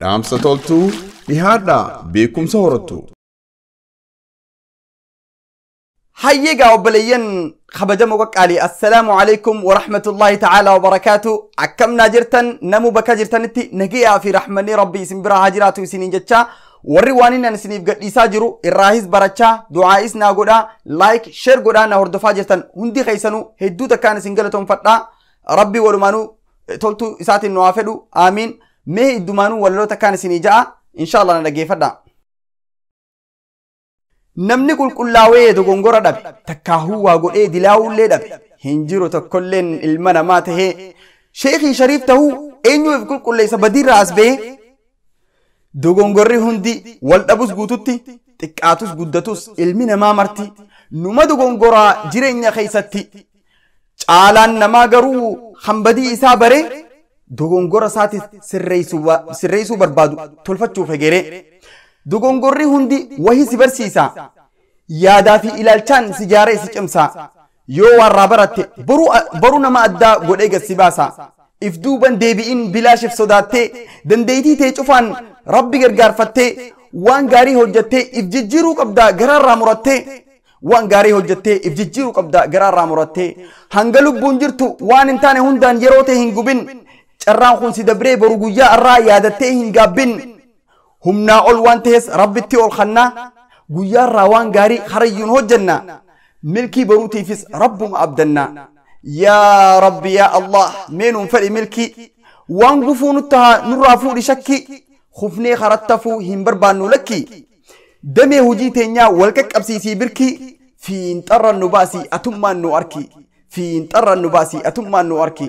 dhaamsa toltuu dhihaadhaa beekumsa horattu. حيقا وبليين خبجم وقالي السلام عليكم ورحمة الله تعالى وبركاته أكمنا جرتن نمو بكا جرتن نجيا في رحمني ربي سنبرا هاجراتو سنين جتشا وريوانينا نسنيف قد إساجرو الراهز براتشا دعا إسنا قدا لايك شير قدا نهردفا جرتن هندي خيسانو هدو تكان سنجلتهم فتنا ربي ولمانو تولتو إسات النوافدو آمين مه الدمانو ولو تكان سنيجا إن شاء الله نلقي فدا namni qulqullaawee dogongora dhabe takkaahuu waa godhee dilaawullee dhabe hinjiru tokkolleen ilma namaa tahee sheekii shariif tahuu eenyuuf qulqulleessa badiirraa as ba'ee dogongorri hundi wal dhabus guututti xiqqaatus guddatus ilmi namaa marti numa dogongoraa jireenya keessatti caalaan namaa garuu hambadii isaa baree dogongora isaati sirreessuu barbaadu tolfachuuf hegeree dogongorri hundi wahii si barsiisa yaadaa fi ilaalchaan si jaaree si cimsa yoo warraa baratte boru nama addaa godhee gassi baasa if duuban deebi'in bilaashif sodaattee dandeeytii tee cufaan rabbi gargaarfattee waan gaarii hojjattee if jijjiiruu qabdaa garaarraa murattee waan gaarii hojjattee if jijjiiruu qabdaa garaarraa murattee hanga lubbuun jirtu waan hin taane hundaan yeroo tee hin gubin carraan kun si dabree boru guyyaa irraa yaadattee hin gaabbin humna ol waan ta'es rabbitti ol khanna guyyaa rawaan gaari kharayyun hojjanna milki baruutiifis rabbum abdanna ya rabbi ya allah meenun fadi milki waan gufuunu taha nurraa fuudhi shakki khufnee kharattafu hin barbaannu lakki damee hojii teenyaa wal qaqqabsiisii birki fiin xarran nu baasii atummaan nu arki fiin xarran nu baasii atummaan nu arki